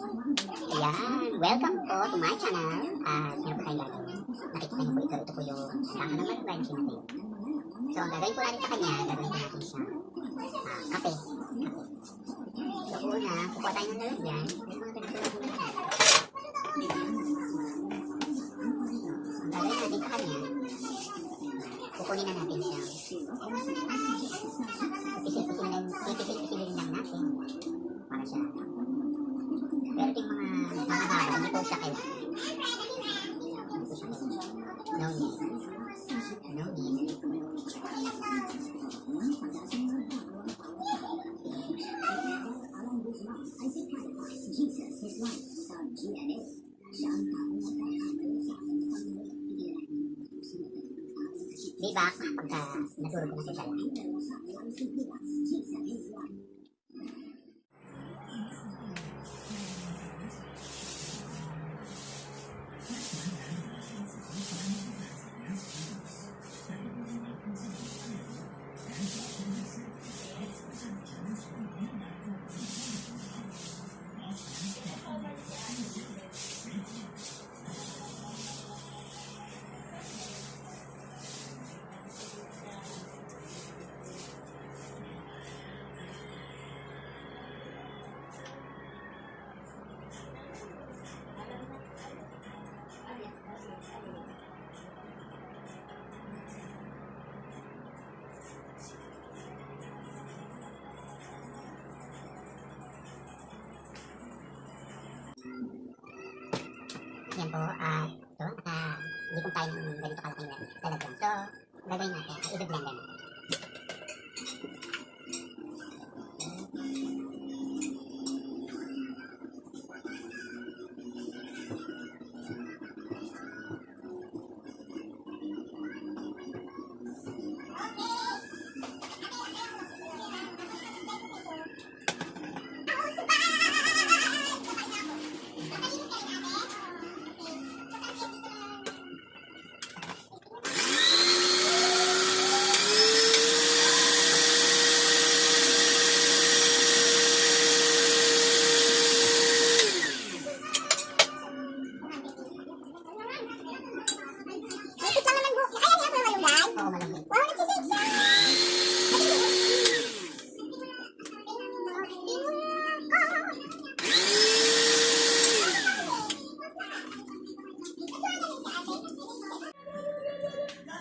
Ayan, welcome po to my channel. At meron po tayong gagawin. Nakikita niyo po ito po yung dahon ng malunggay na sinatay. So, ang gagawin po natin sa kanya, gagawin po natin siya kape. So, una, kukuha tayo ng lalagyan. May mga pinagsulat mo na. Ang gagawin natin sa kanya, kukunin na natin siya. Ipisil-pisilin lang natin para siya. Pero yung mga haba, hindi po siya kailangan. Hindi po siya kailangan. No need. No need. Diba? Pagka natulog ko na siya lang. Yan po, hindi po tayo ng ganito kalaking lalagyan. So, gagawin natin, i-blend natin.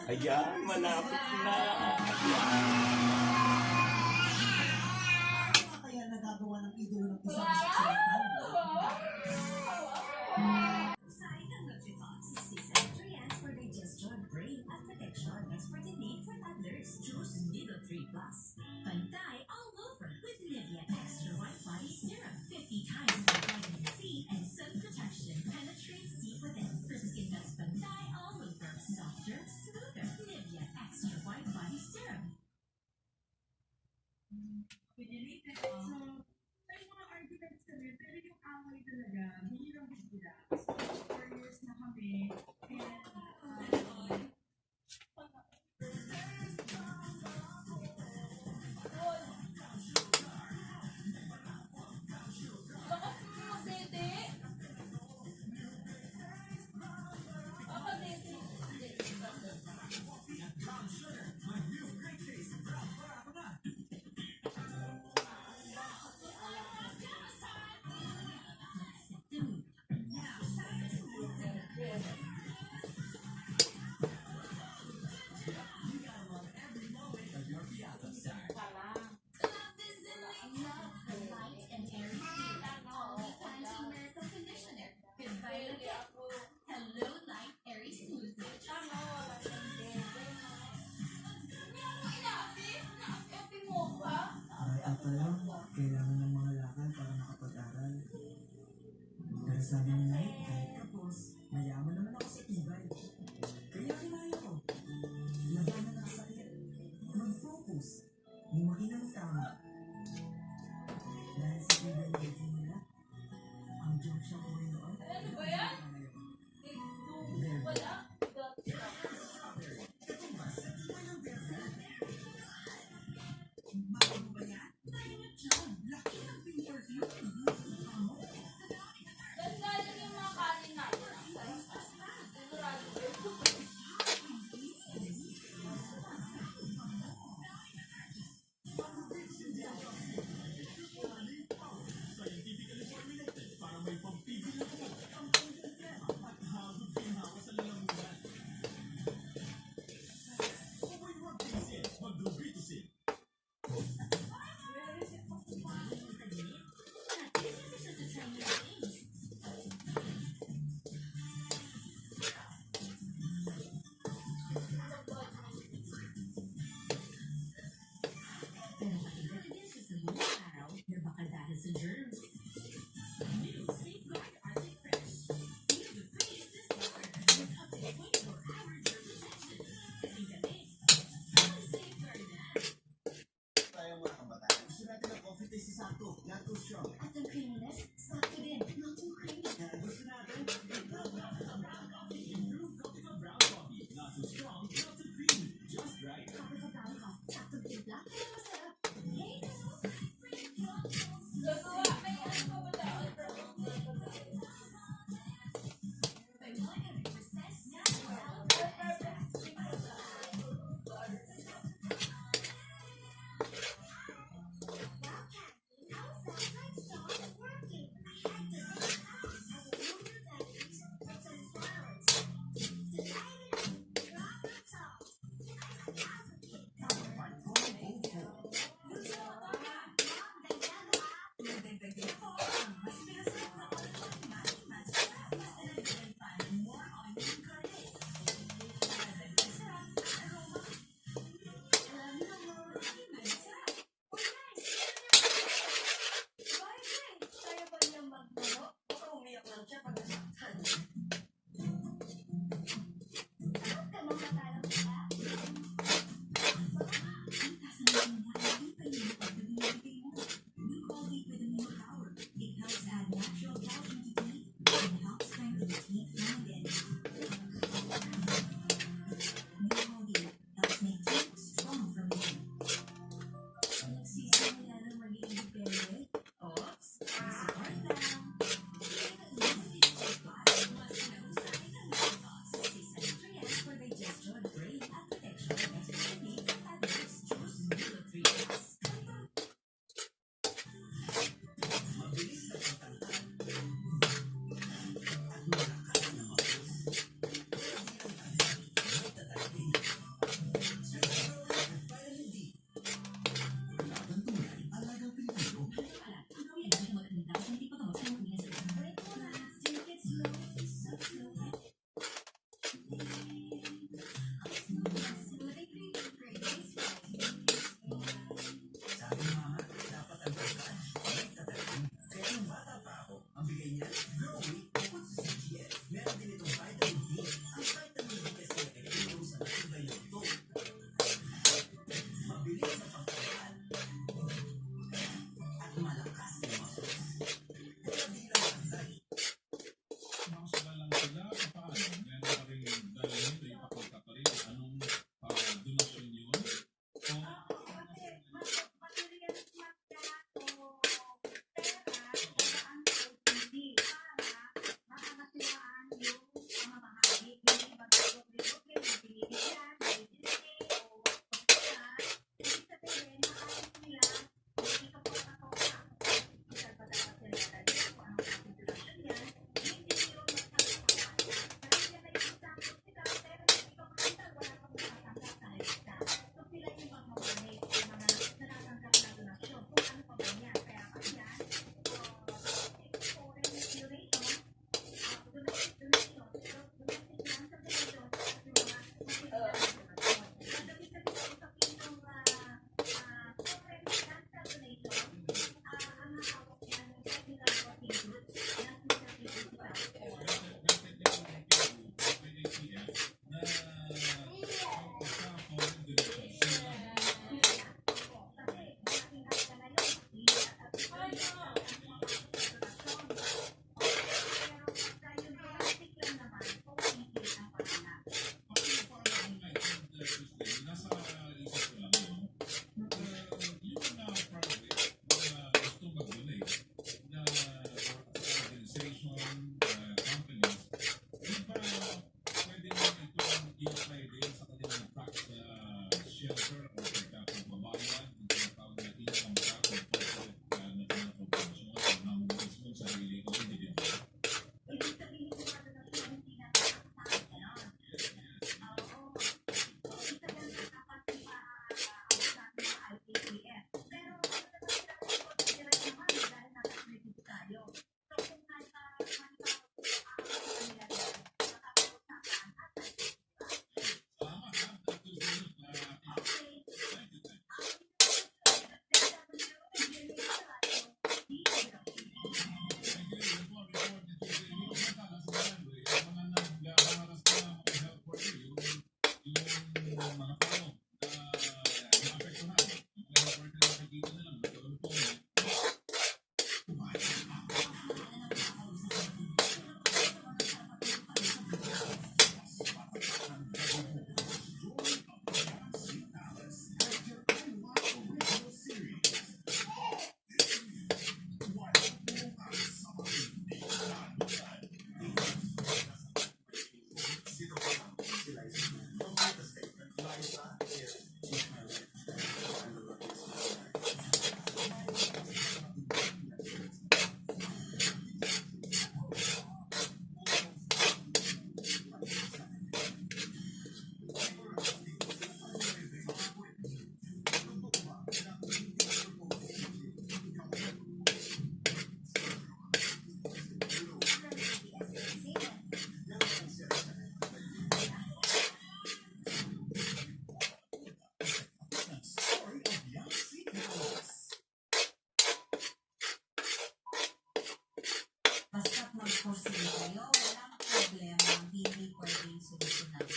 Ayan, malapit na. Kaya nagagawa ng idolo ng isang saksalitan. Side ng Nutribox, 6 nutrients for digestion, brain, at protection. Expertly made for toddlers. Choose Nido 3 Plus. Pantay all over with Nivea Extra White Body Serum. 50 times more vitamin C and sun protection. Penetrates deep within. For skin that's pantay all over. Softer, smoother. Nivea Extra White Body Serum. May mga arguments kami, pero yung away talaga, hindi lang bigla. 4 years na kami, and Kailangan ng mga lakad para makapag-aral. Pero sabi ni Nay, kahit kapos, mayaman naman ako sa tibay. Kaya kinaya ko. Labanan ang sakit. Mag-focus. Lumaki ng tama. Dahil sa tibay na ito nila, ang Diyos siya ko rin noon. ano ba yan? Wala? Bago ba yan? Tayo na dyan. Laki ng pin perfume. magturo. Baka umiyak lang siya pag nasaktan. Takot ka mga talang ka? New Colgate with Immune Power. It helps add natural calcium to teeth and helps strengthen teeth from within. New Colgate helps make teeth strong from within. Nagsisimula na maging depende? Oops, support lang. Posible kayo, walang problema, hindi pwedeng solusyonan.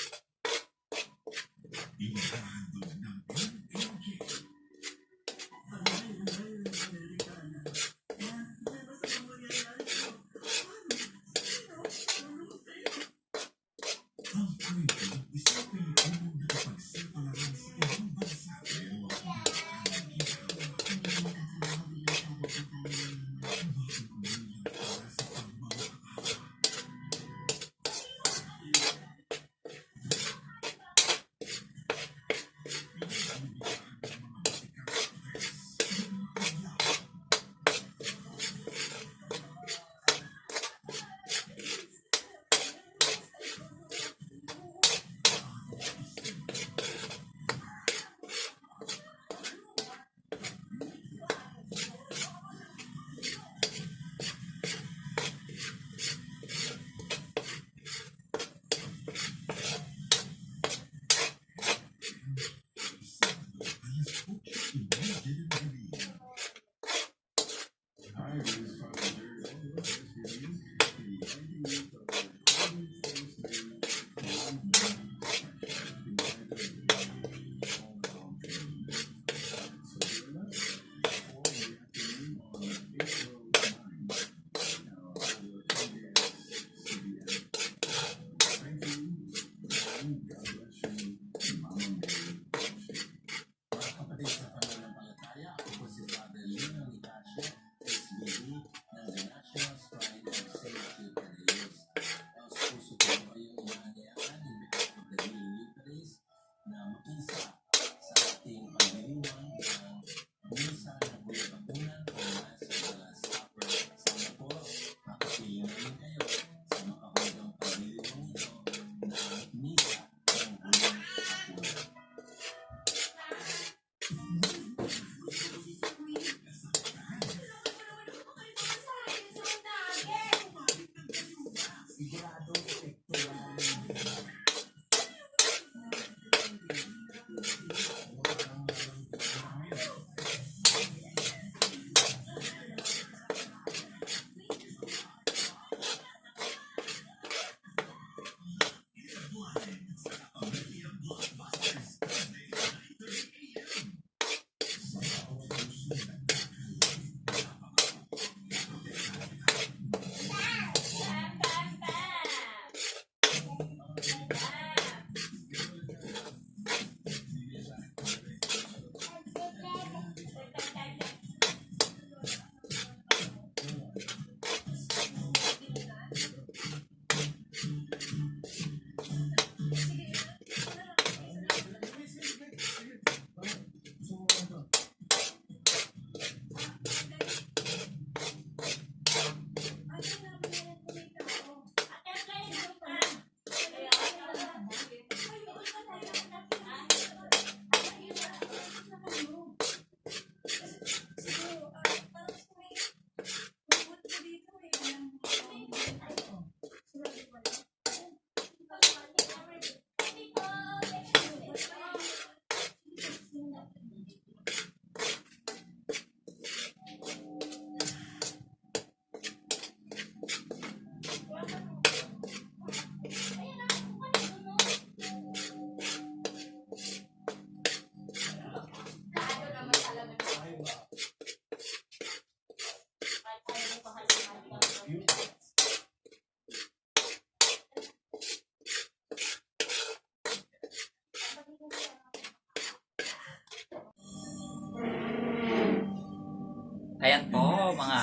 Ayan po mga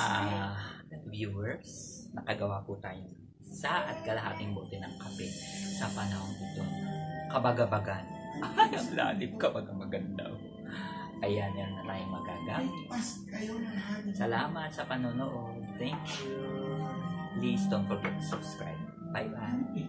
viewers, nakagawa po tayo ng isa at kalahating bote ng kape sa panahon ito. Kabagabagan. Ay, ang lalim, kabagabagan daw. Ayan, yan na tayong magagamit. Salamat sa panonood. Thank you. Please don't forget to subscribe. Bye-bye.